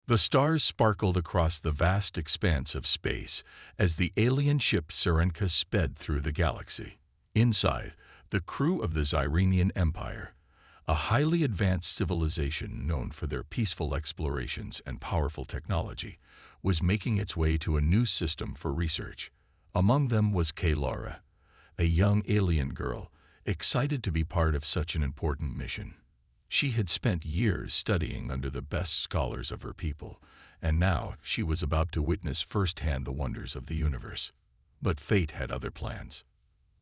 The stars sparkled across the vast expanse of space as the alien ship Serenka sped through the galaxy. Inside, the crew of the Zyrenian Empire, a highly advanced civilization known for their peaceful explorations and powerful technology, was making its way to a new system for research. Among them was Kalara, a young alien girl, excited to be part of such an important mission. She had spent years studying under the best scholars of her people, and now she was about to witness firsthand the wonders of the universe. But fate had other plans.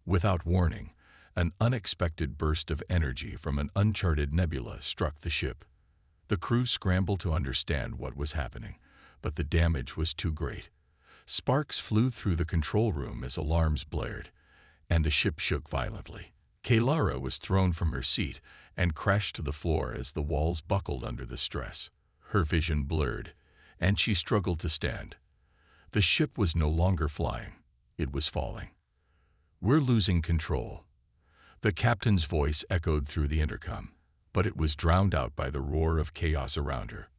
Without warning, an unexpected burst of energy from an uncharted nebula struck the ship. The crew scrambled to understand what was happening, but the damage was too great. Sparks flew through the control room as alarms blared, and the ship shook violently. Kalara was thrown from her seat and crashed to the floor as the walls buckled under the stress. Her vision blurred, and she struggled to stand. The ship was no longer flying. It was falling. "We're losing control." The captain's voice echoed through the intercom, but it was drowned out by the roar of chaos around her.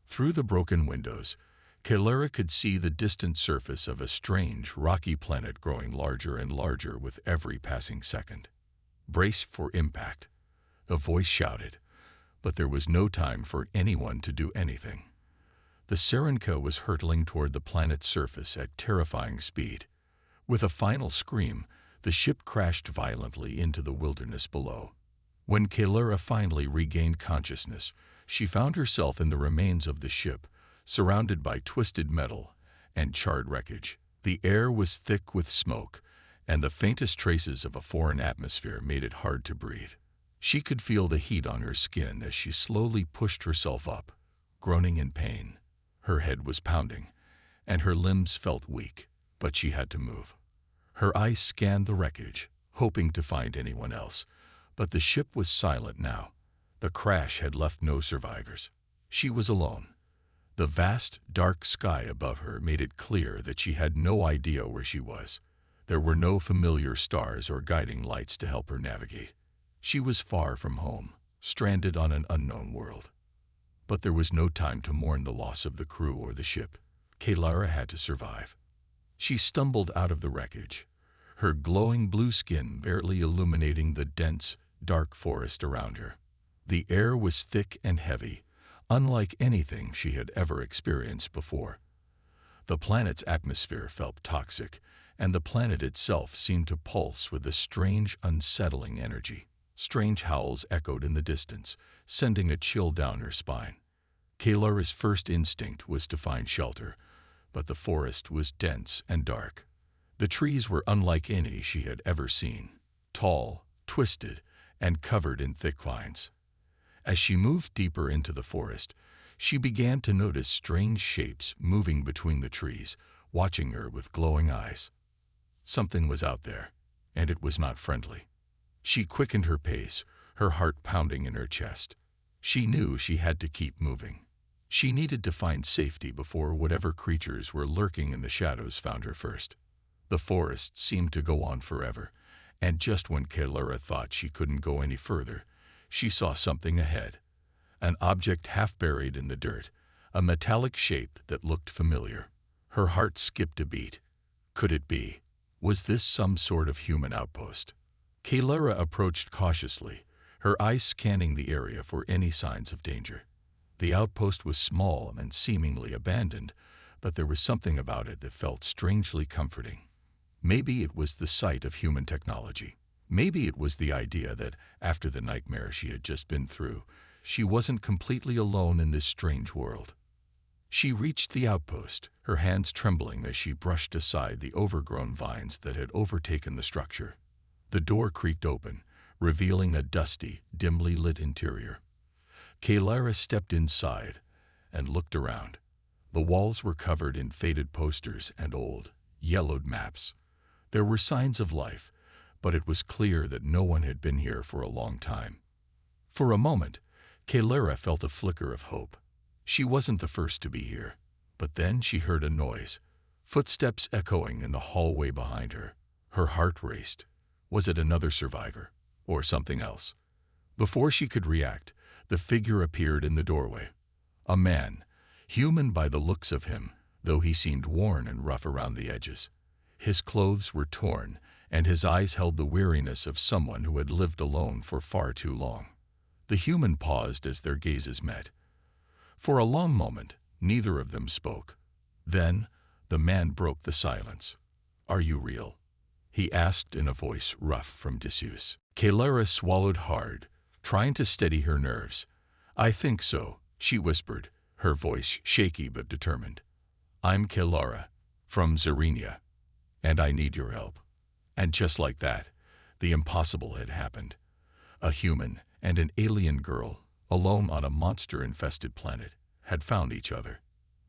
Through the broken windows, Kalara could see the distant surface of a strange, rocky planet growing larger and larger with every passing second. "Brace for impact," a voice shouted, but there was no time for anyone to do anything. The Serenka was hurtling toward the planet's surface at terrifying speed. With a final scream, the ship crashed violently into the wilderness below. When Kalara finally regained consciousness, she found herself in the remains of the ship, surrounded by twisted metal and charred wreckage. The air was thick with smoke, and the faintest traces of a foreign atmosphere made it hard to breathe. She could feel the heat on her skin as she slowly pushed herself up, groaning in pain. Her head was pounding, and her limbs felt weak, but she had to move. Her eyes scanned the wreckage, hoping to find anyone else, but the ship was silent now. The crash had left no survivors. She was alone. The vast, dark sky above her made it clear that she had no idea where she was. There were no familiar stars or guiding lights to help her navigate. She was far from home, stranded on an unknown world. But there was no time to mourn the loss of the crew or the ship. Kalara had to survive. She stumbled out of the wreckage, her glowing blue skin barely illuminating the dense, dark forest around her. The air was thick and heavy, unlike anything she had ever experienced before. The planet's atmosphere felt toxic, and the planet itself seemed to pulse with a strange, unsettling energy. Strange howls echoed in the distance, sending a chill down her spine. Kalara's first instinct was to find shelter, but the forest was dense and dark. The trees were unlike any she had ever seen, tall, twisted, and covered in thick vines. As she moved deeper into the forest, she began to notice strange shapes moving between the trees, watching her with glowing eyes. Something was out there, and it was not friendly. She quickened her pace, her heart pounding in her chest. She knew she had to keep moving. She needed to find safety before whatever creatures were lurking in the shadows found her first. The forest seemed to go on forever, and just when Kalara thought she couldn't go any further, she saw something ahead. An object half buried in the dirt, a metallic shape that looked familiar. Her heart skipped a beat. Could it be? Was this some sort of human outpost? Kalara approached cautiously, her eyes scanning the area for any signs of danger. The outpost was small and seemingly abandoned, but there was something about it that felt strangely comforting. Maybe it was the sight of human technology. Maybe it was the idea that, after the nightmare she had just been through, she wasn't completely alone in this strange world. She reached the outpost, her hands trembling as she brushed aside the overgrown vines that had overtaken the structure. The door creaked open, revealing a dusty, dimly lit interior. Kalara stepped inside and looked around. The walls were covered in faded posters and old, yellowed maps. There were signs of life, but it was clear that no one had been here for a long time. For a moment, Kalara felt a flicker of hope. She wasn't the first to be here, but then she heard a noise, footsteps echoing in the hallway behind her. Her heart raced. Was it another survivor, or something else? Before she could react, the figure appeared in the doorway. A man. Human by the looks of him, though he seemed worn and rough around the edges. His clothes were torn, and his eyes held the weariness of someone who had lived alone for far too long. The human paused as their gazes met. For a long moment, neither of them spoke. Then, the man broke the silence. "Are you real?" he asked in a voice rough from disuse. Kalara swallowed hard, trying to steady her nerves. "I think so," she whispered, her voice shaky but determined. "I'm Kalara, from Zerenia, and I need your help." And just like that, the impossible had happened. A human and an alien girl, alone on a monster-infested planet, had found each other.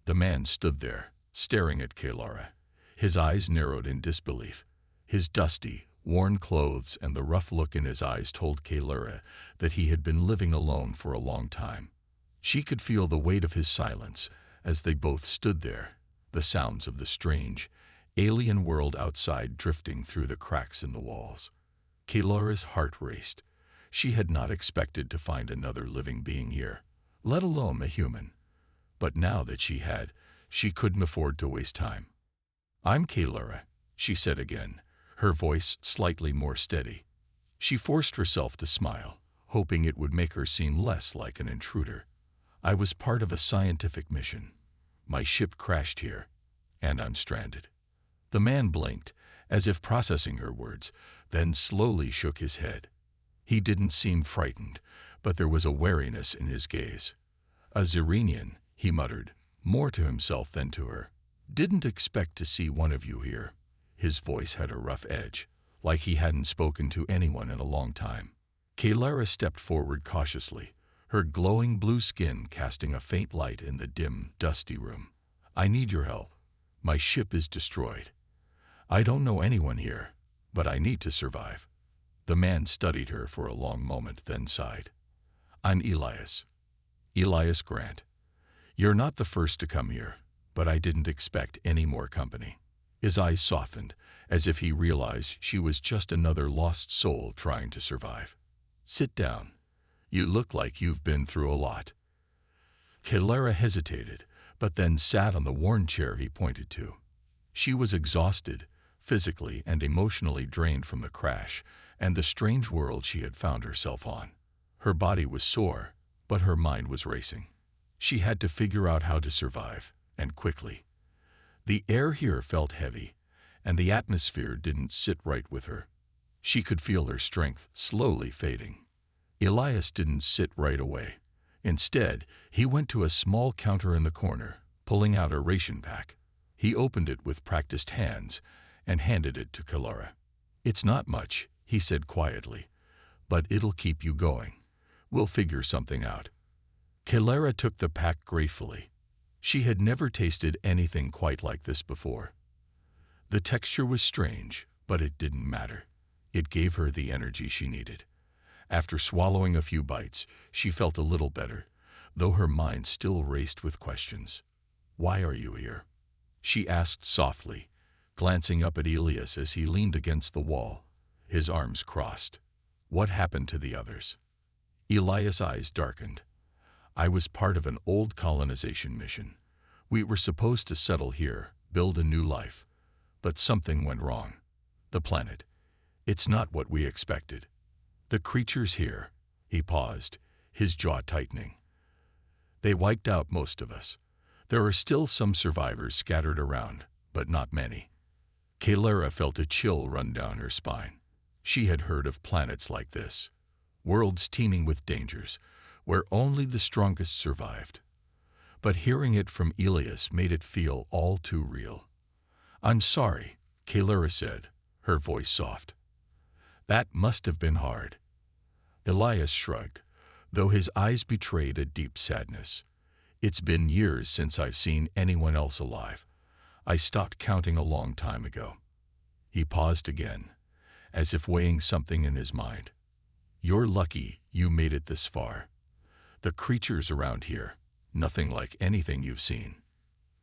The man stood there, staring at Kalara. His eyes narrowed in disbelief. His dusty, worn clothes and the rough look in his eyes told Kalara that he had been living alone for a long time. She could feel the weight of his silence as they both stood there, the sounds of the strange, alien world outside drifting through the cracks in the walls. Kalara's heart raced. She had not expected to find another living being here, let alone a human. But now that she had, she couldn't afford to waste time. "I'm Kalara," she said again, her voice slightly more steady. She forced herself to smile, hoping it would make her seem less like an intruder. "I was part of a scientific mission. My ship crashed here, and I'm stranded." The man blinked, as if processing her words, then slowly shook his head. He didn't seem frightened, but there was a wariness in his gaze. "A Zerenian," he muttered, more to himself than to her. "Didn't expect to see one of you here." His voice had a rough edge, like he hadn't spoken to anyone in a long time. Kalara stepped forward cautiously, her glowing blue skin casting a faint light in the dim, dusty room. "I need your help. My ship is destroyed. I don't know anyone here, but I need to survive." The man studied her for a long moment, then sighed. "I'm Elias. Elias Grant. You're not the first to come here, but I didn't expect any more company." His eyes softened, as if he realized she was just another lost soul trying to survive. "Sit down. You look like you've been through a lot." Kalara hesitated, but then sat on the worn chair he pointed to. She was exhausted, physically and emotionally drained from the crash and the strange world she had found herself on. Her body was sore, but her mind was racing. She had to figure out how to survive, and quickly. The air here felt heavy, and the atmosphere didn't sit right with her. She could feel her strength slowly fading. Elias didn't sit right away. Instead, he went to a small counter in the corner, pulling out a ration pack. He opened it with practiced hands and handed it to Kalara. "It's not much," he said quietly, "but it'll keep you going. We'll figure something out." Kalara took the pack gratefully. She had never tasted anything quite like this before. The texture was strange, but it didn't matter. It gave her the energy she needed. After swallowing a few bites, she felt a little better, though her mind still raced with questions. "Why are you here?" she asked softly, glancing up at Elias as he leaned against the wall, his arms crossed. "What happened to the others?" Elias' eyes darkened. "I was part of an old colonization mission. We were supposed to settle here, build a new life. But something went wrong. The planet. It's not what we expected. The creatures here," he paused, his jaw tightening. "They wiped out most of us. There are still some survivors scattered around, but not many." Kalara felt a chill run down her spine. She had heard of planets like this, worlds teeming with dangers, where only the strongest survived. But hearing it from Elias made it feel all too real. "I'm sorry," Kalara said, her voice soft. "That must have been hard." Elias shrugged, though his eyes betrayed a deep sadness. "It's been years since I've seen anyone else alive. I stopped counting a long time ago." He paused again, as if weighing something in his mind. "You're lucky you made it this far. The creatures around here, nothing like anything you've seen."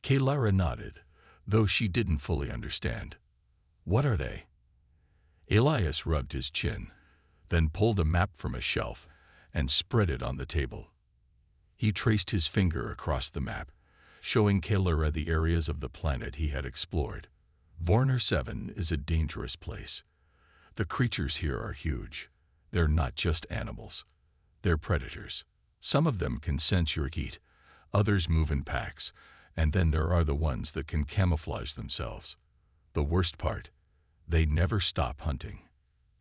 Kalara nodded, though she didn't fully understand. "What are they?" Elias rubbed his chin, then pulled a map from a shelf and spread it on the table. He traced his finger across the map, showing Kaylura the areas of the planet he had explored. Vorner 7 is a dangerous place. The creatures here are huge. They're not just animals. They're predators. Some of them can sense your heat, others move in packs, and then there are the ones that can camouflage themselves. The worst part, they never stop hunting.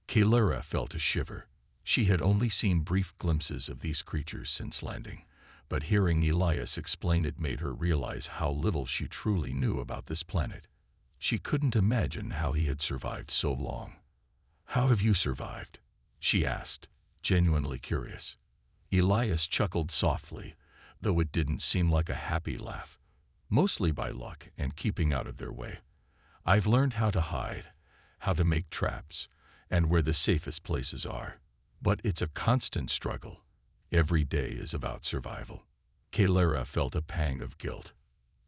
Kaylura felt a shiver. She had only seen brief glimpses of these creatures since landing, but hearing Elias explain it made her realize how little she truly knew about this planet. She couldn't imagine how he had survived so long. "How have you survived?" she asked, genuinely curious. Elias chuckled softly, though it didn't seem like a happy laugh. "Mostly by luck and keeping out of their way. I've learned how to hide, how to make traps, and where the safest places are. But it's a constant struggle. Every day is about survival." Kaylura felt a pang of guilt.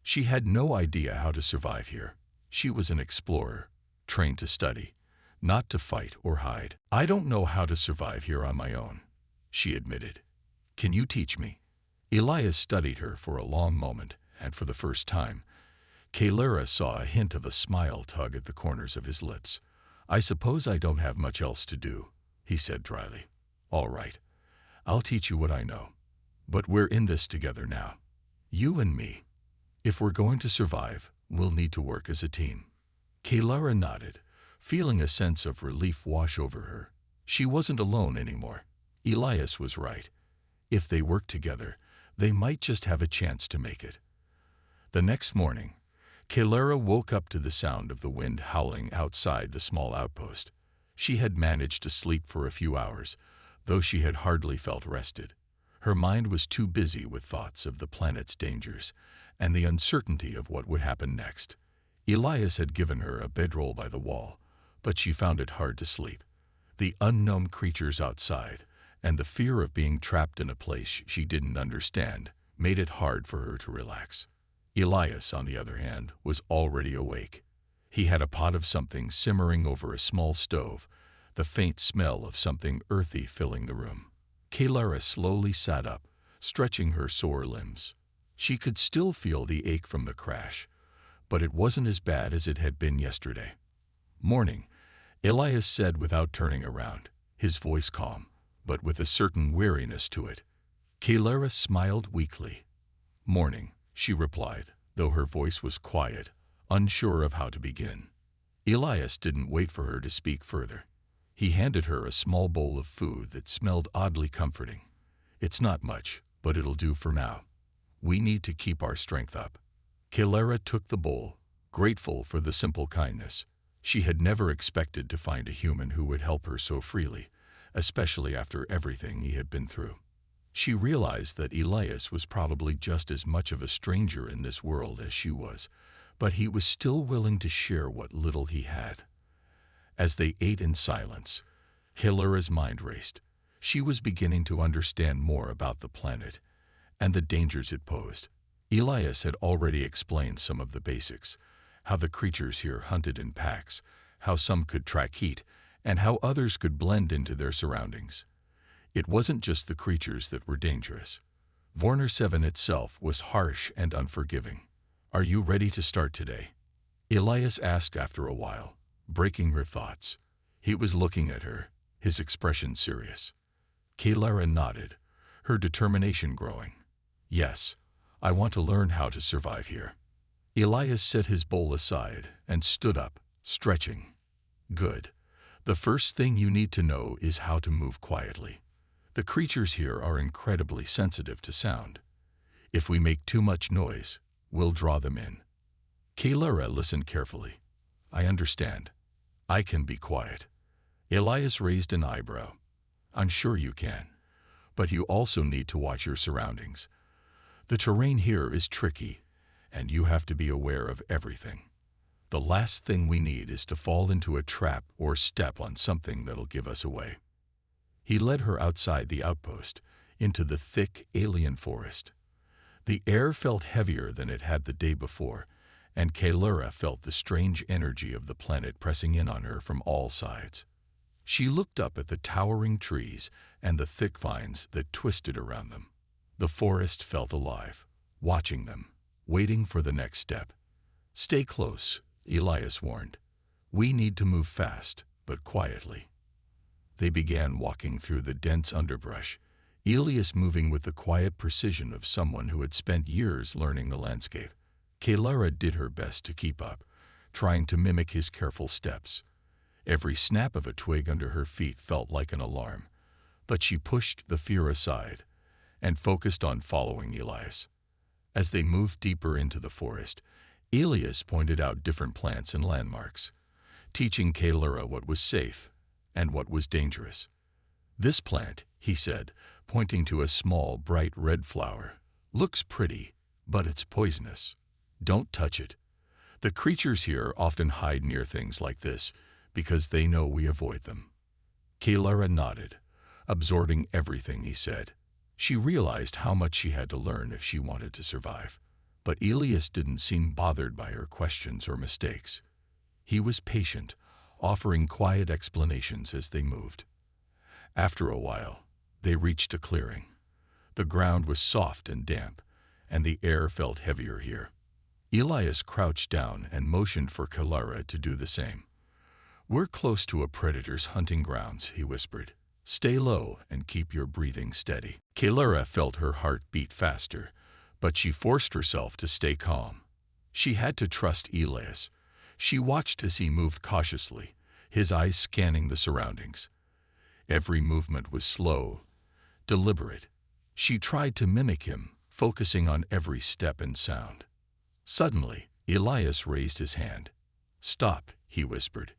She had no idea how to survive here. She was an explorer, trained to study, not to fight or hide. "I don't know how to survive here on my own," she admitted. "Can you teach me?" Elias studied her for a long moment, and for the first time, Kaylura saw a hint of a smile tug at the corners of his lips. "I suppose I don't have much else to do," he said dryly. "All right, I'll teach you what I know. But we're in this together now. You and me. If we're going to survive, we'll need to work as a team." Kaylura nodded, feeling a sense of relief wash over her. She wasn't alone anymore. Elias was right. If they worked together, they might just have a chance to make it. The next morning, Kaylura woke up to the sound of the wind howling outside the small outpost. She had managed to sleep for a few hours, though she had hardly felt rested. Her mind was too busy with thoughts of the planet's dangers and the uncertainty of what would happen next. Elias had given her a bedroll by the wall, but she found it hard to sleep. The unknown creatures outside and the fear of being trapped in a place she didn't understand made it hard for her to relax. Elias, on the other hand, was already awake. He had a pot of something simmering over a small stove, the faint smell of something earthy filling the room. Kaylura slowly sat up, stretching her sore limbs. She could still feel the ache from the crash, but it wasn't as bad as it had been yesterday. "Morning," Elias said without turning around, his voice calm, but with a certain weariness to it. Kaylura smiled weakly. "Morning," she replied, though her voice was quiet, unsure of how to begin. Elias didn't wait for her to speak further. He handed her a small bowl of food that smelled oddly comforting. "It's not much, but it'll do for now. We need to keep our strength up." Kaylura took the bowl, grateful for the simple kindness. She had never expected to find a human who would help her so freely, especially after everything he had been through. She realized that Elias was probably just as much of a stranger in this world as she was, but he was still willing to share what little he had. As they ate in silence, Kaylura's mind raced. She was beginning to understand more about the planet and the dangers it posed. Elias had already explained some of the basics, how the creatures here hunted in packs, how some could track heat, and how others could blend into their surroundings. It wasn't just the creatures that were dangerous. Vorner 7 itself was harsh and unforgiving. "Are you ready to start today?" Elias asked after a while, breaking her thoughts. He was looking at her, his expression serious. Kaylura nodded, her determination growing. "Yes, I want to learn how to survive here." Elias set his bowl aside and stood up, stretching. "Good. The first thing you need to know is how to move quietly. The creatures here are incredibly sensitive to sound. If we make too much noise, we'll draw them in." Kaylura listened carefully. "I understand. I can be quiet." Elias raised an eyebrow. "I'm sure you can. But you also need to watch your surroundings. The terrain here is tricky, and you have to be aware of everything. The last thing we need is to fall into a trap or step on something that'll give us away." He led her outside the outpost, into the thick alien forest. The air felt heavier than it had the day before, and Kaylura felt the strange energy of the planet pressing in on her from all sides. She looked up at the towering trees and the thick vines that twisted around them. The forest felt alive, watching them, waiting for the next step. "Stay close," Elias warned. "We need to move fast, but quietly." They began walking through the dense underbrush, Elias moving with the quiet precision of someone who had spent years learning the landscape. Kaylara did her best to keep up, trying to mimic his careful steps. Every snap of a twig under her feet felt like an alarm, but she pushed the fear aside and focused on following Elias. As they moved deeper into the forest, Elias pointed out different plants and landmarks, teaching Kaylara what was safe and what was dangerous. "This plant," he said, pointing to a small, bright red flower, "looks pretty, but it's poisonous. Don't touch it. The creatures here often hide near things like this because they know we avoid them." Kaylara nodded, absorbing everything he said. She realized how much she had to learn if she wanted to survive. But Elias didn't seem bothered by her questions or mistakes. He was patient, offering quiet explanations as they moved. After a while, they reached a clearing. The ground was soft and damp, and the air felt heavier here. Elias crouched down and motioned for Kaylara to do the same. "We're close to a predator's hunting grounds," he whispered. "Stay low and keep your breathing steady." Kaylara felt her heart beat faster, but she forced herself to stay calm. She had to trust Elias. She watched as he moved cautiously, his eyes scanning the surroundings. Every movement was slow, deliberate. She tried to mimic him, focusing on every step and sound. Suddenly, Elias raised his hand. "Stop," he whispered.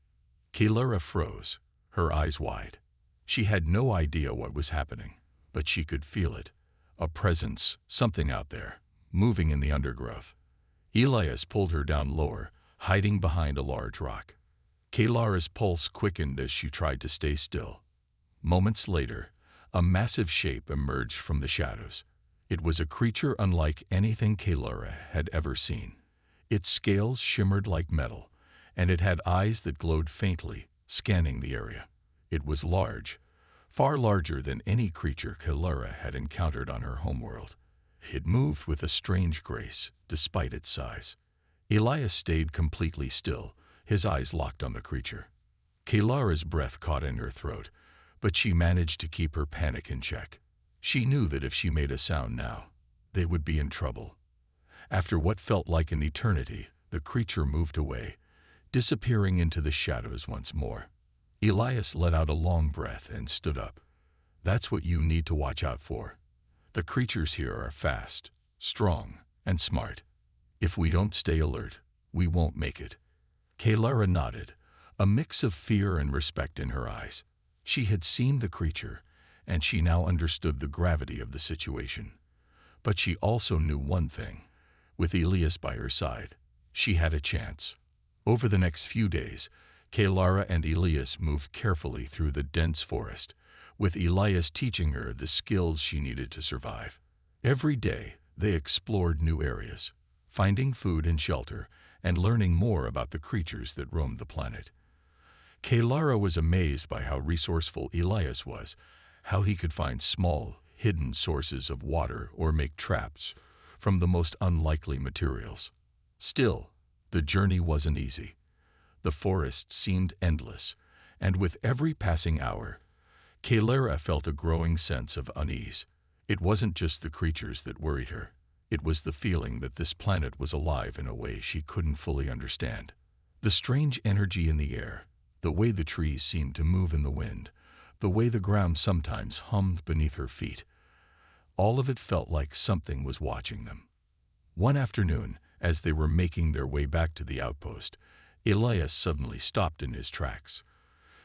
Kaylara froze, her eyes wide. She had no idea what was happening, but she could feel it. A presence, something out there, moving in the undergrowth. Elias pulled her down lower, hiding behind a large rock. Kaylara's pulse quickened as she tried to stay still. Moments later, a massive shape emerged from the shadows. It was a creature unlike anything Kaylara had ever seen. Its scales shimmered like metal, and it had eyes that glowed faintly, scanning the area. It was large, far larger than any creature Kaylara had encountered on her homeworld. It moved with a strange grace, despite its size. Elias stayed completely still, his eyes locked on the creature. Kaylara's breath caught in her throat, but she managed to keep her panic in check. She knew that if she made a sound now, they would be in trouble. After what felt like an eternity, the creature moved away, disappearing into the shadows once more. Elias let out a long breath and stood up. "That's what you need to watch out for. The creatures here are fast, strong, and smart. If we don't stay alert, we won't make it." Kaylara nodded, a mix of fear and respect in her eyes. She had seen the creature, and she now understood the gravity of the situation. But she also knew one thing. With Elias by her side, she had a chance. Over the next few days, Kaylara and Elias moved carefully through the dense forest, with Elias teaching her the skills she needed to survive. Every day, they explored new areas, finding food and shelter, and learning more about the creatures that roamed the planet. Kaylara was amazed by how resourceful Elias was, how he could find small, hidden sources of water or make traps from the most unlikely materials. Still, the journey wasn't easy. The forest seemed endless, and with every passing hour, Kaylara felt a growing sense of unease. It wasn't just the creatures that worried her. It was the feeling that this planet was alive in a way she couldn't fully understand. The strange energy in the air, the way the trees seemed to move in the wind, the way the ground sometimes hummed beneath her feet, all of it felt like something was watching them. One afternoon, as they were making their way back to the outpost, Elias suddenly stopped in his tracks.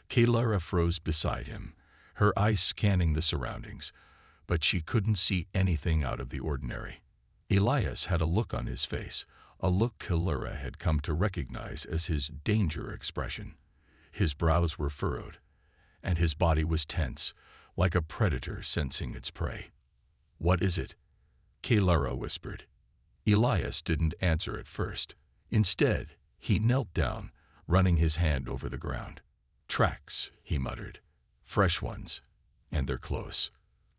Kaylara froze beside him, her eyes scanning the surroundings, but she couldn't see anything out of the ordinary. Elias had a look on his face, a look Kaylara had come to recognize as his danger expression. His brows were furrowed, and his body was tense, like a predator sensing its prey. "What is it?" Kaylara whispered. Elias didn't answer at first. Instead, he knelt down, running his hand over the ground. "Tracks," he muttered. "Fresh ones, and they're close."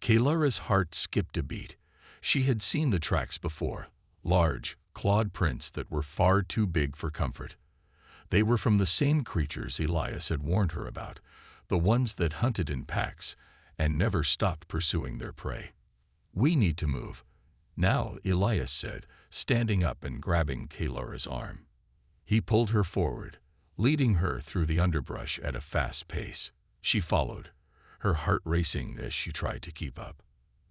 Kaylara's heart skipped a beat. She had seen the tracks before, large, clawed prints that were far too big for comfort. They were from the same creatures Elias had warned her about, the ones that hunted in packs and never stopped pursuing their prey. "We need to move now," Elias said, standing up and grabbing Kalara's arm. He pulled her forward, leading her through the underbrush at a fast pace. She followed, her heart racing as she tried to keep up.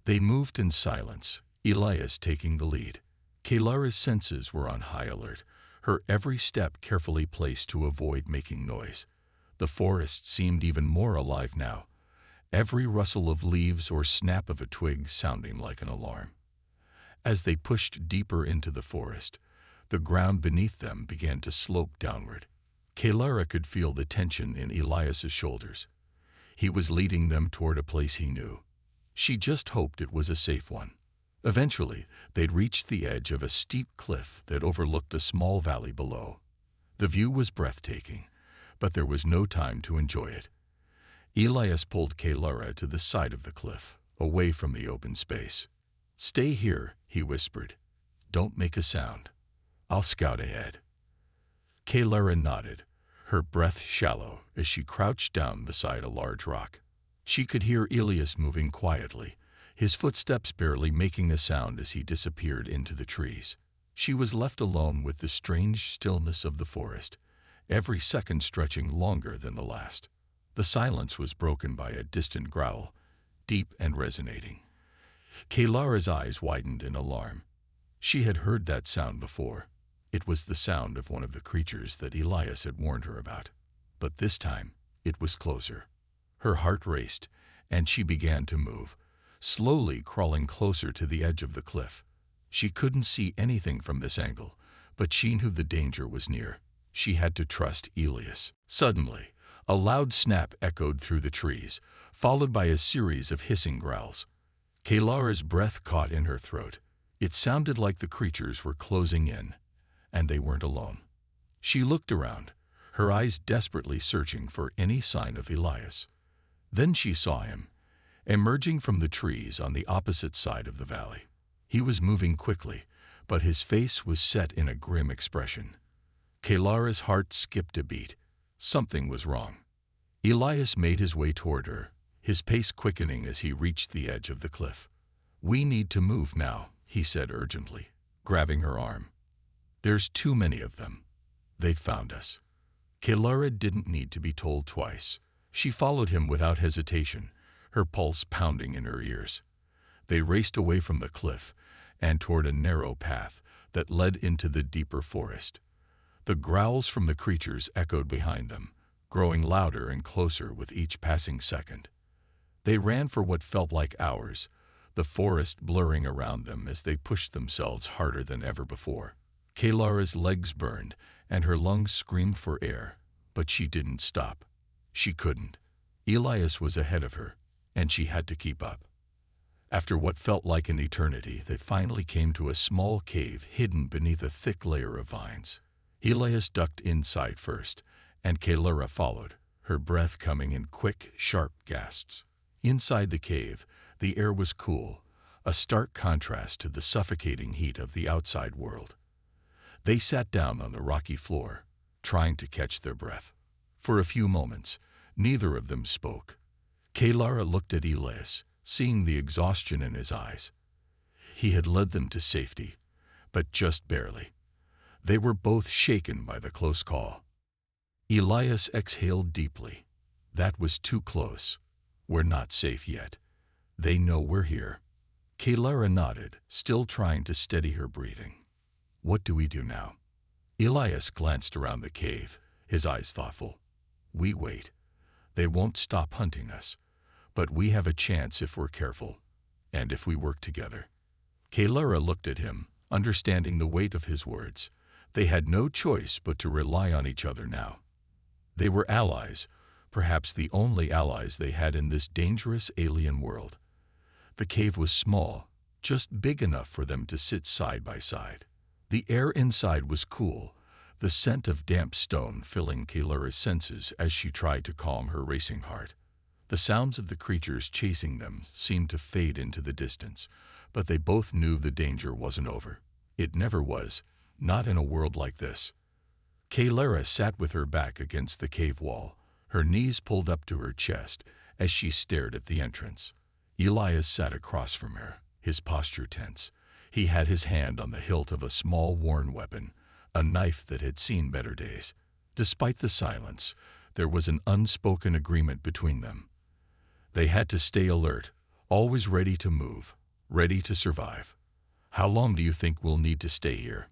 They moved in silence, Elias taking the lead. Kalara's senses were on high alert, her every step carefully placed to avoid making noise. The forest seemed even more alive now, every rustle of leaves or snap of a twig sounding like an alarm. As they pushed deeper into the forest, the ground beneath them began to slope downward. Kalara could feel the tension in Elias's shoulders. He was leading them toward a place he knew. She just hoped it was a safe one. Eventually, they'd reached the edge of a steep cliff that overlooked a small valley below. The view was breathtaking, but there was no time to enjoy it. Elias pulled Kalara to the side of the cliff, away from the open space. "Stay here," he whispered. "Don't make a sound. I'll scout ahead." Kalara nodded, her breath shallow as she crouched down beside a large rock. She could hear Elias moving quietly, his footsteps barely making a sound as he disappeared into the trees. She was left alone with the strange stillness of the forest, every second stretching longer than the last. The silence was broken by a distant growl, deep and resonating. Kalara's eyes widened in alarm. She had heard that sound before. It was the sound of one of the creatures that Elias had warned her about. But this time, it was closer. Her heart raced, and she began to move, slowly crawling closer to the edge of the cliff. She couldn't see anything from this angle, but she knew the danger was near. She had to trust Elias. Suddenly, a loud snap echoed through the trees, followed by a series of hissing growls. Kalara's breath caught in her throat. It sounded like the creatures were closing in, and they weren't alone. She looked around, her eyes desperately searching for any sign of Elias. Then she saw him, emerging from the trees on the opposite side of the valley. He was moving quickly, but his face was set in a grim expression. Kalara's heart skipped a beat. Something was wrong. Elias made his way toward her, his pace quickening as he reached the edge of the cliff. "We need to move now," he said urgently, grabbing her arm. "There's too many of them. They've found us." Kalara didn't need to be told twice. She followed him without hesitation, her pulse pounding in her ears. They raced away from the cliff and toward a narrow path that led into the deeper forest. The growls from the creatures echoed behind them, growing louder and closer with each passing second. They ran for what felt like hours, the forest blurring around them as they pushed themselves harder than ever before. Kalara's legs burned and her lungs screamed for air, but she didn't stop. She couldn't. Elias was ahead of her, and she had to keep up. After what felt like an eternity, they finally came to a small cave hidden beneath a thick layer of vines. Elias ducked inside first, and Kalara followed, her breath coming in quick, sharp gasps. Inside the cave, the air was cool, a stark contrast to the suffocating heat of the outside world. They sat down on the rocky floor, trying to catch their breath. For a few moments, neither of them spoke. Kalara looked at Elias, seeing the exhaustion in his eyes. He had led them to safety, but just barely. They were both shaken by the close call. Elias exhaled deeply. "That was too close. We're not safe yet. They know we're here." Kalara nodded, still trying to steady her breathing. "What do we do now?" Elias glanced around the cave, his eyes thoughtful. "We wait. They won't stop hunting us, but we have a chance if we're careful, and if we work together." Kalara looked at him, understanding the weight of his words. They had no choice but to rely on each other now. They were allies, perhaps the only allies they had in this dangerous alien world. The cave was small, just big enough for them to sit side by side. The air inside was cool, the scent of damp stone filling Kalara's senses as she tried to calm her racing heart. The sounds of the creatures chasing them seemed to fade into the distance, but they both knew the danger wasn't over. It never was, Not in a world like this. Kalara sat with her back against the cave wall, her knees pulled up to her chest as she stared at the entrance. Elias sat across from her, his posture tense. He had his hand on the hilt of a small worn weapon, a knife that had seen better days. Despite the silence, there was an unspoken agreement between them. They had to stay alert, always ready to move, ready to survive. "How long do you think we'll need to stay here?"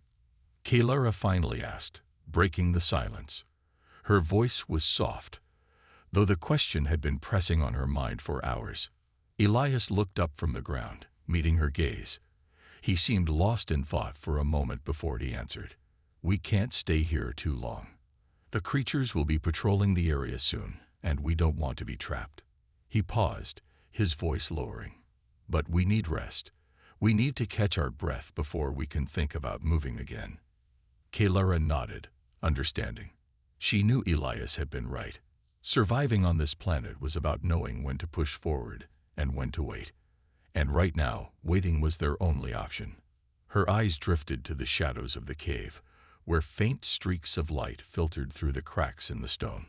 Kalara finally asked, breaking the silence. Her voice was soft, though the question had been pressing on her mind for hours. Elias looked up from the ground, meeting her gaze. He seemed lost in thought for a moment before he answered. "We can't stay here too long. The creatures will be patrolling the area soon, and we don't want to be trapped." He paused, his voice lowering. "But we need rest. We need to catch our breath before we can think about moving again." Kalara nodded, understanding. She knew Elias had been right. Surviving on this planet was about knowing when to push forward and when to wait. And right now, waiting was their only option. Her eyes drifted to the shadows of the cave, where faint streaks of light filtered through the cracks in the stone.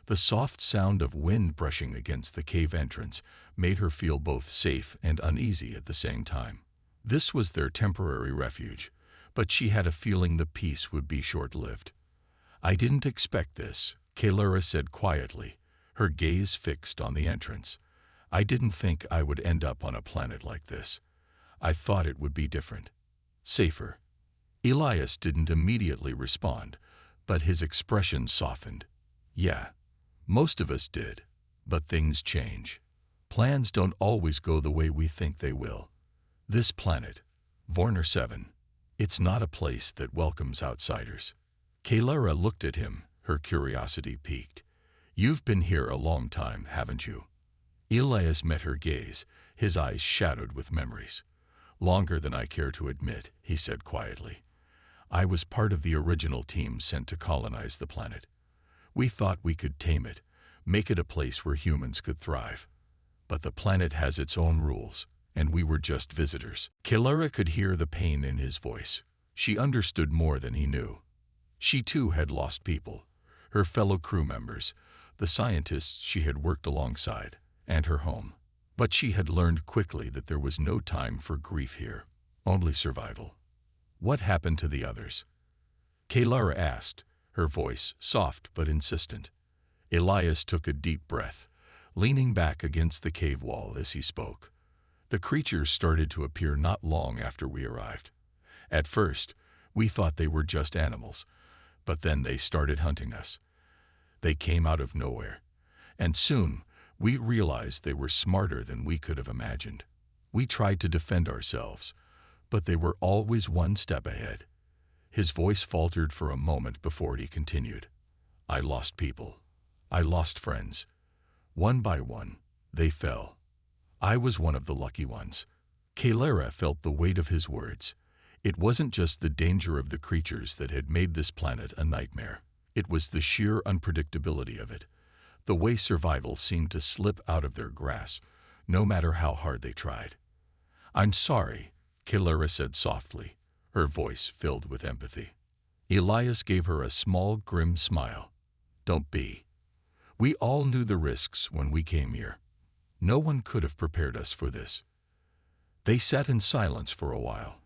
The soft sound of wind brushing against the cave entrance made her feel both safe and uneasy at the same time. This was their temporary refuge, but she had a feeling the peace would be short-lived. "I didn't expect this," Kalara said quietly, her gaze fixed on the entrance. "I didn't think I would end up on a planet like this. I thought it would be different. Safer." Elias didn't immediately respond, but his expression softened. "Yeah, most of us did, but things change. Plans don't always go the way we think they will. This planet, Vorner 7, it's not a place that welcomes outsiders." Kalara looked at him, her curiosity piqued. "You've been here a long time, haven't you?" Elias met her gaze, his eyes shadowed with memories. "Longer than I care to admit," he said quietly. "I was part of the original team sent to colonize the planet. We thought we could tame it, make it a place where humans could thrive. But the planet has its own rules, and we were just visitors." Kalara could hear the pain in his voice. She understood more than he knew. She too had lost people, her fellow crew members, the scientists she had worked alongside, and her home. But she had learned quickly that there was no time for grief here, only survival. "What happened to the others?" Kalara asked, her voice soft but insistent. Elias took a deep breath, leaning back against the cave wall as he spoke. "The creatures started to appear not long after we arrived. At first, we thought they were just animals, but then they started hunting us. They came out of nowhere, and soon we realized they were smarter than we could have imagined. We tried to defend ourselves, but they were always one step ahead." His voice faltered for a moment before he continued. "I lost people. I lost friends. One by one, they fell. I was one of the lucky ones." Kalara felt the weight of his words. It wasn't just the danger of the creatures that had made this planet a nightmare. It was the sheer unpredictability of it, the way survival seemed to slip out of their grasp, no matter how hard they tried. "I'm sorry," Kalara said softly, her voice filled with empathy. Elias gave her a small, grim smile. "Don't be. We all knew the risks when we came here. No one could have prepared us for this." They sat in silence for a while,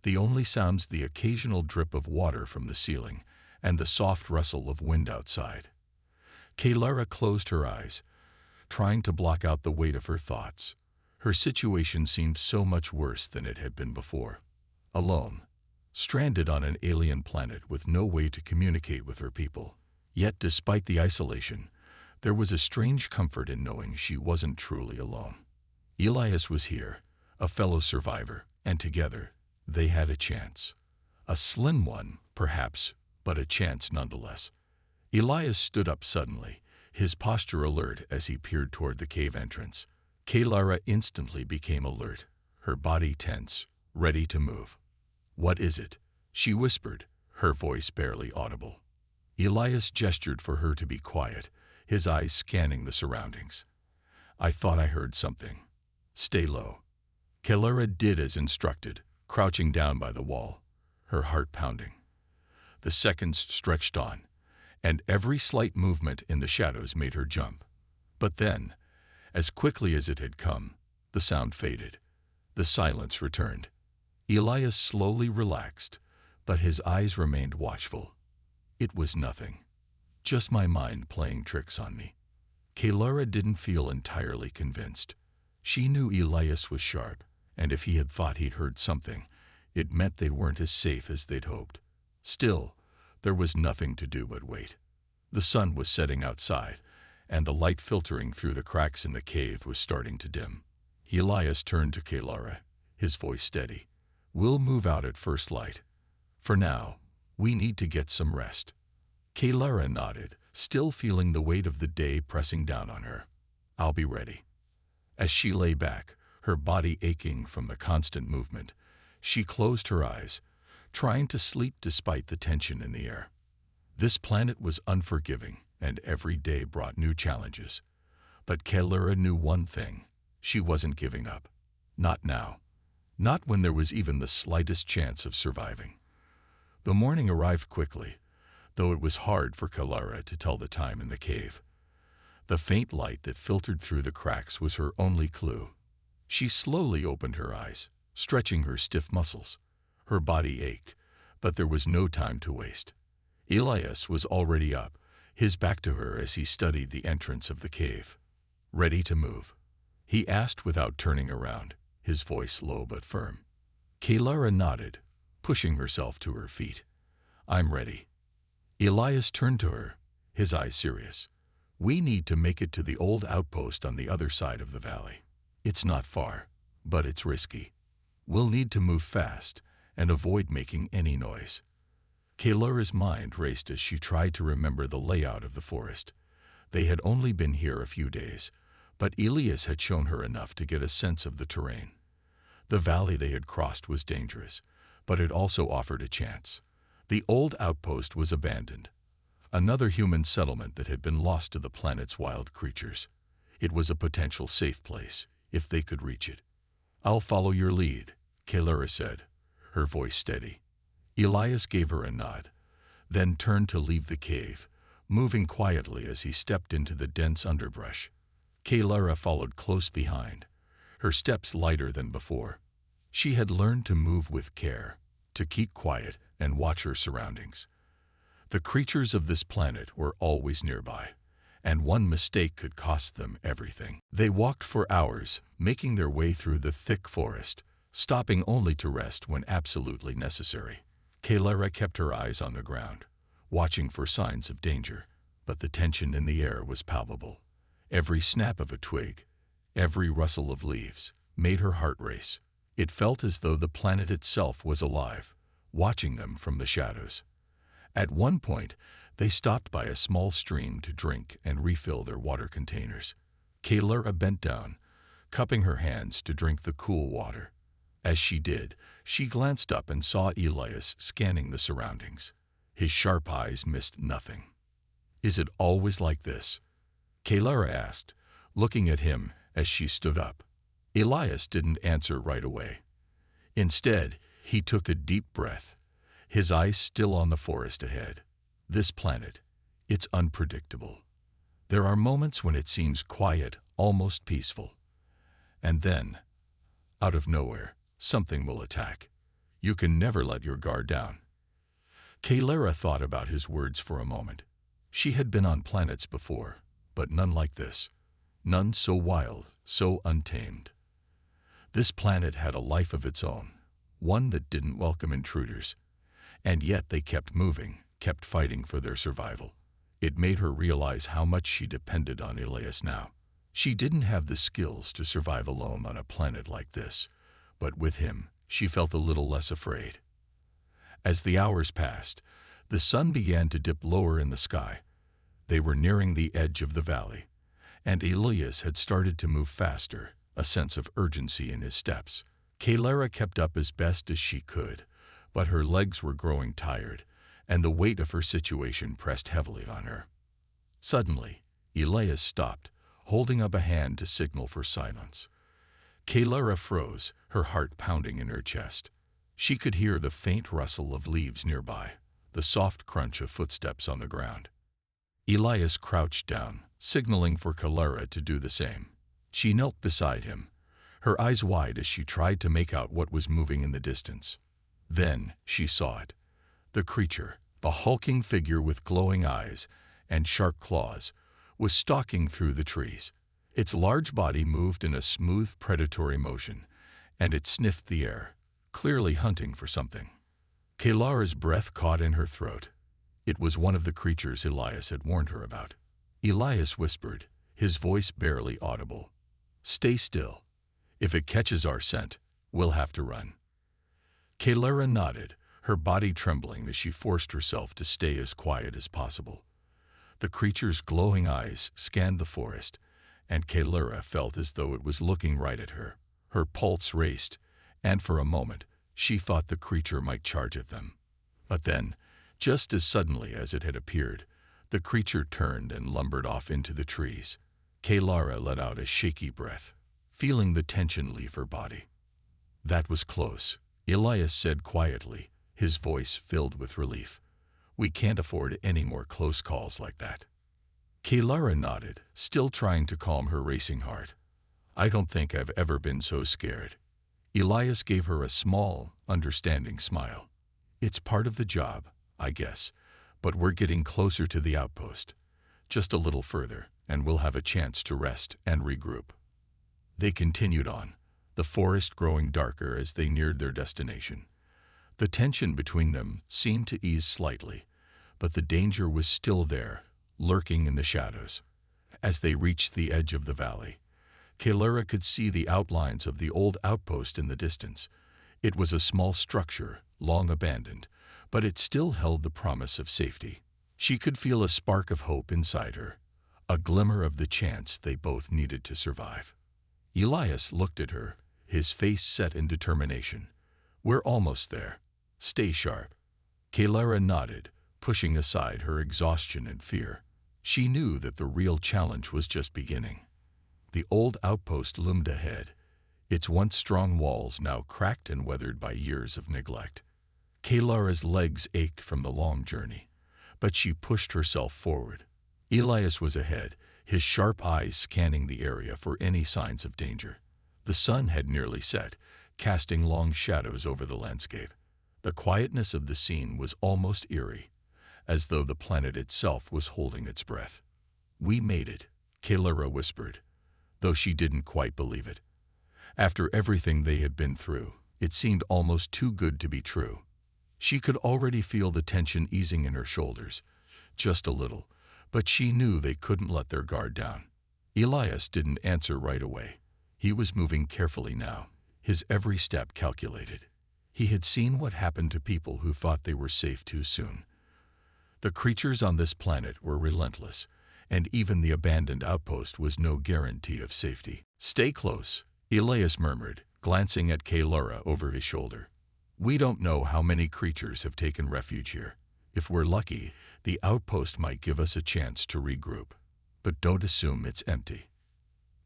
the only sounds the occasional drip of water from the ceiling and the soft rustle of wind outside. Kalara closed her eyes, trying to block out the weight of her thoughts. Her situation seemed so much worse than it had been before. Alone, stranded on an alien planet with no way to communicate with her people. Yet despite the isolation, there was a strange comfort in knowing she wasn't truly alone. Elias was here, a fellow survivor, and together, they had a chance. A slim one, perhaps, but a chance nonetheless. Elias stood up suddenly, his posture alert as he peered toward the cave entrance. Kalara instantly became alert, her body tense, ready to move. "What is it?" she whispered, her voice barely audible. Elias gestured for her to be quiet, his eyes scanning the surroundings. "I thought I heard something. Stay low." Kalara did as instructed, crouching down by the wall. her heart pounding. The seconds stretched on, and every slight movement in the shadows made her jump. But then, as quickly as it had come, the sound faded. The silence returned. Elias slowly relaxed, but his eyes remained watchful. It was nothing. Just my mind playing tricks on me. Kaylara didn't feel entirely convinced. She knew Elias was sharp, and if he had thought he'd heard something, it meant they weren't as safe as they'd hoped. Still, there was nothing to do but wait. The sun was setting outside, and the light filtering through the cracks in the cave was starting to dim. Elias turned to Kaylara, his voice steady. "We'll move out at first light. For now, we need to get some rest." Kaylara nodded, still feeling the weight of the day pressing down on her. "I'll be ready." As she lay back, her body aching from the constant movement, she closed her eyes, trying to sleep despite the tension in the air. This planet was unforgiving, and every day brought new challenges. But Kaylara knew one thing: she wasn't giving up. Not now. Not when there was even the slightest chance of surviving. The morning arrived quickly, though it was hard for Kaylara to tell the time in the cave. The faint light that filtered through the cracks was her only clue. She slowly opened her eyes, stretching her stiff muscles. Her body ached, but there was no time to waste. Elias was already up, his back to her as he studied the entrance of the cave. "Ready to move?" he asked without turning around, his voice low but firm. Kaylara nodded, pushing herself to her feet. "I'm ready." Elias turned to her, his eyes serious. "We need to make it to the old outpost on the other side of the valley. It's not far, but it's risky. We'll need to move fast and avoid making any noise." Kaylara's mind raced as she tried to remember the layout of the forest. They had only been here a few days, but Elias had shown her enough to get a sense of the terrain. The valley they had crossed was dangerous, but it also offered a chance. The old outpost was abandoned, another human settlement that had been lost to the planet's wild creatures. It was a potential safe place, if they could reach it. "I'll follow your lead," Kaylara said, her voice steady. Elias gave her a nod, then turned to leave the cave, moving quietly as he stepped into the dense underbrush. Kaylara followed close behind, her steps lighter than before. She had learned to move with care, to keep quiet and watch her surroundings. The creatures of this planet were always nearby, and one mistake could cost them everything. They walked for hours, making their way through the thick forest, stopping only to rest when absolutely necessary. Kaylara kept her eyes on the ground, watching for signs of danger, but the tension in the air was palpable. Every snap of a twig, every rustle of leaves, made her heart race. It felt as though the planet itself was alive, watching them from the shadows. At one point, they stopped by a small stream to drink and refill their water containers. Kaylara bent down, cupping her hands to drink the cool water. As she did, she glanced up and saw Elias scanning the surroundings. His sharp eyes missed nothing. "Is it always like this?" Kaylara asked, looking at him as she stood up. Elias didn't answer right away. Instead, he took a deep breath, his eyes still on the forest ahead. "This planet, it's unpredictable. There are moments when it seems quiet, almost peaceful. And then, out of nowhere, something will attack. You can never let your guard down." Kaylara thought about his words for a moment. She had been on planets before, but none like this. None so wild, so untamed. This planet had a life of its own, one that didn't welcome intruders. And yet they kept moving, kept fighting for their survival. It made her realize how much she depended on Elias now. She didn't have the skills to survive alone on a planet like this, but with him, she felt a little less afraid. As the hours passed, the sun began to dip lower in the sky. They were nearing the edge of the valley, and Elias had started to move faster, a sense of urgency in his steps. Kaylara kept up as best as she could, but her legs were growing tired, and the weight of her situation pressed heavily on her. Suddenly, Elias stopped, holding up a hand to signal for silence. Kaylara froze, her heart pounding in her chest. She could hear the faint rustle of leaves nearby, the soft crunch of footsteps on the ground. Elias crouched down, signaling for Kalara to do the same. She knelt beside him, her eyes wide as she tried to make out what was moving in the distance. Then she saw it. The creature, the hulking figure with glowing eyes and sharp claws, was stalking through the trees. Its large body moved in a smooth predatory motion, and it sniffed the air, clearly hunting for something. Kalara's breath caught in her throat. It was one of the creatures Elias had warned her about. Elias whispered, his voice barely audible. "Stay still. If it catches our scent, we'll have to run." Kalara nodded, her body trembling as she forced herself to stay as quiet as possible. The creature's glowing eyes scanned the forest, and Kalara felt as though it was looking right at her. Her pulse raced, and for a moment, she thought the creature might charge at them. But then, just as suddenly as it had appeared, the creature turned and lumbered off into the trees. Kalara let out a shaky breath, feeling the tension leave her body. "That was close," Elias said quietly, his voice filled with relief. "We can't afford any more close calls like that." Kalara nodded, still trying to calm her racing heart. "I don't think I've ever been so scared." Elias gave her a small, understanding smile. "It's part of the job, I guess, but we're getting closer to the outpost. Just a little further, and we'll have a chance to rest and regroup." They continued on, the forest growing darker as they neared their destination. The tension between them seemed to ease slightly, but the danger was still there, lurking in the shadows. As they reached the edge of the valley, Kalara could see the outlines of the old outpost in the distance. It was a small structure, long abandoned, but it still held the promise of safety. She could feel a spark of hope inside her, a glimmer of the chance they both needed to survive. Elias looked at her, his face set in determination. "We're almost there. Stay sharp." Kalara nodded, pushing aside her exhaustion and fear. She knew that the real challenge was just beginning. The old outpost loomed ahead, its once strong walls now cracked and weathered by years of neglect. Kalara's legs ached from the long journey, but she pushed herself forward. Elias was ahead, his sharp eyes scanning the area for any signs of danger. The sun had nearly set, casting long shadows over the landscape. The quietness of the scene was almost eerie, as though the planet itself was holding its breath. "We made it," Kalara whispered, though she didn't quite believe it. After everything they had been through, it seemed almost too good to be true. She could already feel the tension easing in her shoulders, just a little, but she knew they couldn't let their guard down. Elias didn't answer right away. He was moving carefully now, his every step calculated. He had seen what happened to people who thought they were safe too soon. The creatures on this planet were relentless, and even the abandoned outpost was no guarantee of safety. "Stay close," Elias murmured, glancing at Kalara over his shoulder. "We don't know how many creatures have taken refuge here. If we're lucky, the outpost might give us a chance to regroup. But don't assume it's empty."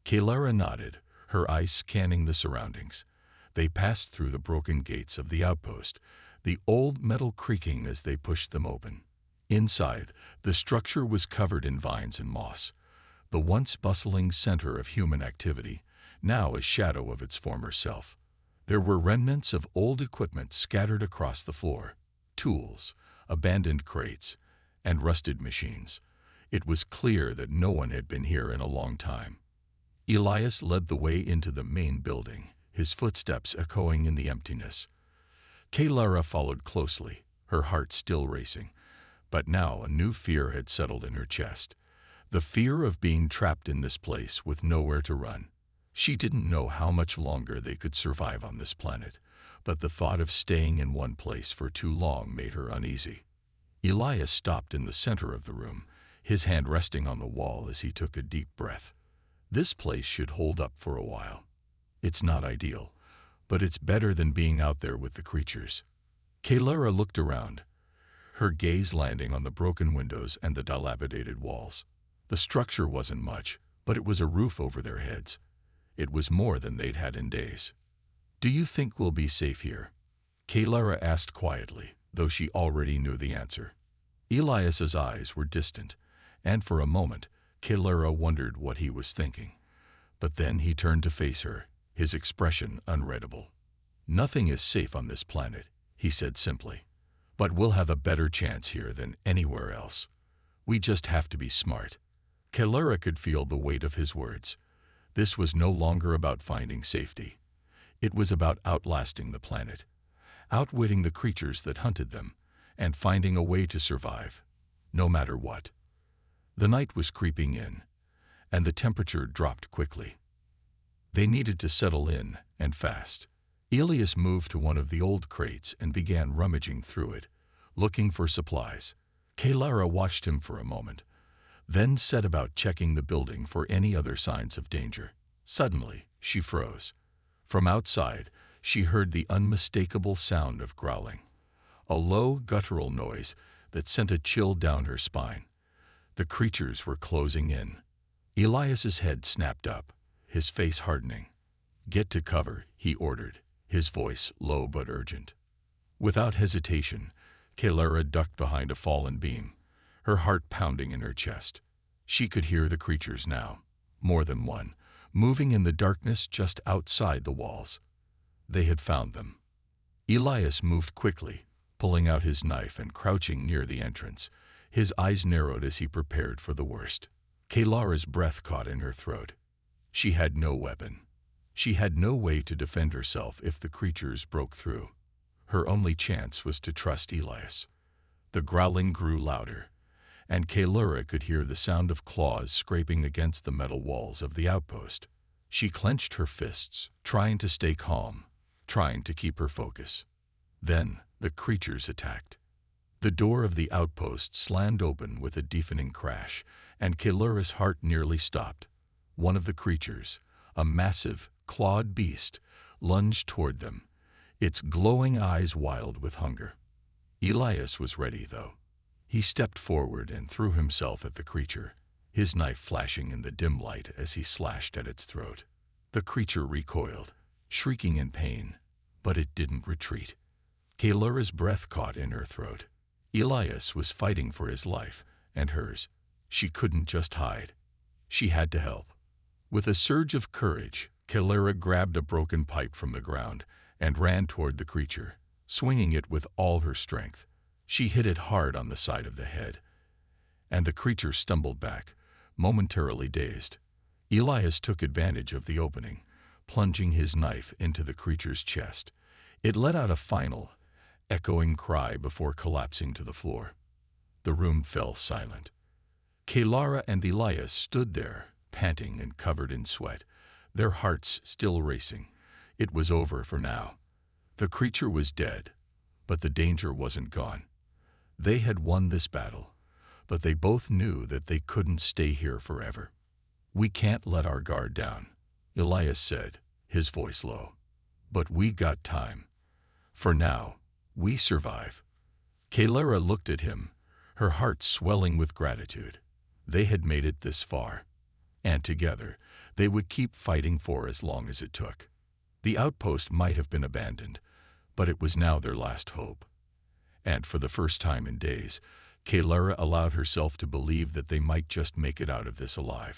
Kalara nodded, her eyes scanning the surroundings. They passed through the broken gates of the outpost, the old metal creaking as they pushed them open. Inside, the structure was covered in vines and moss, the once bustling center of human activity, now a shadow of its former self. There were remnants of old equipment scattered across the floor, tools, abandoned crates, and rusted machines. It was clear that no one had been here in a long time. Elias led the way into the main building, his footsteps echoing in the emptiness. Kalara followed closely, her heart still racing, but now a new fear had settled in her chest. The fear of being trapped in this place with nowhere to run. She didn't know how much longer they could survive on this planet, but the thought of staying in one place for too long made her uneasy. Elias stopped in the center of the room, his hand resting on the wall as he took a deep breath. This place should hold up for a while. It's not ideal, but it's better than being out there with the creatures. Kalara looked around, her gaze landing on the broken windows and the dilapidated walls. The structure wasn't much, but it was a roof over their heads. It was more than they'd had in days. "Do you think we'll be safe here?" Kaylara asked quietly, though she already knew the answer. Elias's eyes were distant, and for a moment, Kaylara wondered what he was thinking. But then he turned to face her, his expression unreadable. "Nothing is safe on this planet," he said simply. "But we'll have a better chance here than anywhere else. We just have to be smart." Kaylara could feel the weight of his words. This was no longer about finding safety. It was about outlasting the planet, outwitting the creatures that hunted them, and finding a way to survive, no matter what. The night was creeping in, and the temperature dropped quickly. They needed to settle in, and fast. Elias moved to one of the old crates and began rummaging through it, looking for supplies. Kaylara watched him for a moment, then set about checking the building for any other signs of danger. Suddenly, she froze. From outside, she heard the unmistakable sound of growling, a low, guttural noise that sent a chill down her spine. The creatures were closing in. Elias's head snapped up, his face hardening. "Get to cover," he ordered, his voice low but urgent. Without hesitation, Kaylara ducked behind a fallen beam, her heart pounding in her chest. She could hear the creatures now, more than one, moving in the darkness just outside the walls. They had found them. Elias moved quickly, pulling out his knife and crouching near the entrance. His eyes narrowed as he prepared for the worst. Kaylara's breath caught in her throat. She had no weapon. She had no way to defend herself if the creatures broke through. Her only chance was to trust Elias. The growling grew louder, and Kaylara could hear the sound of claws scraping against the metal walls of the outpost. She clenched her fists, trying to stay calm, trying to keep her focus. Then the creatures attacked. The door of the outpost slammed open with a deafening crash, and Kaylara's heart nearly stopped. One of the creatures, a massive, clawed beast, lunged toward them, its glowing eyes wild with hunger. Elias was ready, though. He stepped forward and threw himself at the creature, his knife flashing in the dim light as he slashed at its throat. The creature recoiled, shrieking in pain, but it didn't retreat. Kaylara's breath caught in her throat. Elias was fighting for his life and hers. She couldn't just hide. She had to help. With a surge of courage, Kaylara grabbed a broken pipe from the ground and ran toward the creature, swinging it with all her strength. She hit it hard on the side of the head, and the creature stumbled back, momentarily dazed. Elias took advantage of the opening, plunging his knife into the creature's chest. It let out a final, echoing cry before collapsing to the floor. The room fell silent. Kaylara and Elias stood there, panting and covered in sweat, their hearts still racing. It was over for now. The creature was dead, but the danger wasn't gone. They had won this battle, but they both knew that they couldn't stay here forever. "We can't let our guard down," Elias said, his voice low. "But we got time. For now, we survive." Kaylara looked at him, her heart swelling with gratitude. They had made it this far, and together they would keep fighting for as long as it took. The outpost might have been abandoned, but it was now their last hope. And for the first time in days, Kaylara allowed herself to believe that they might just make it out of this alive.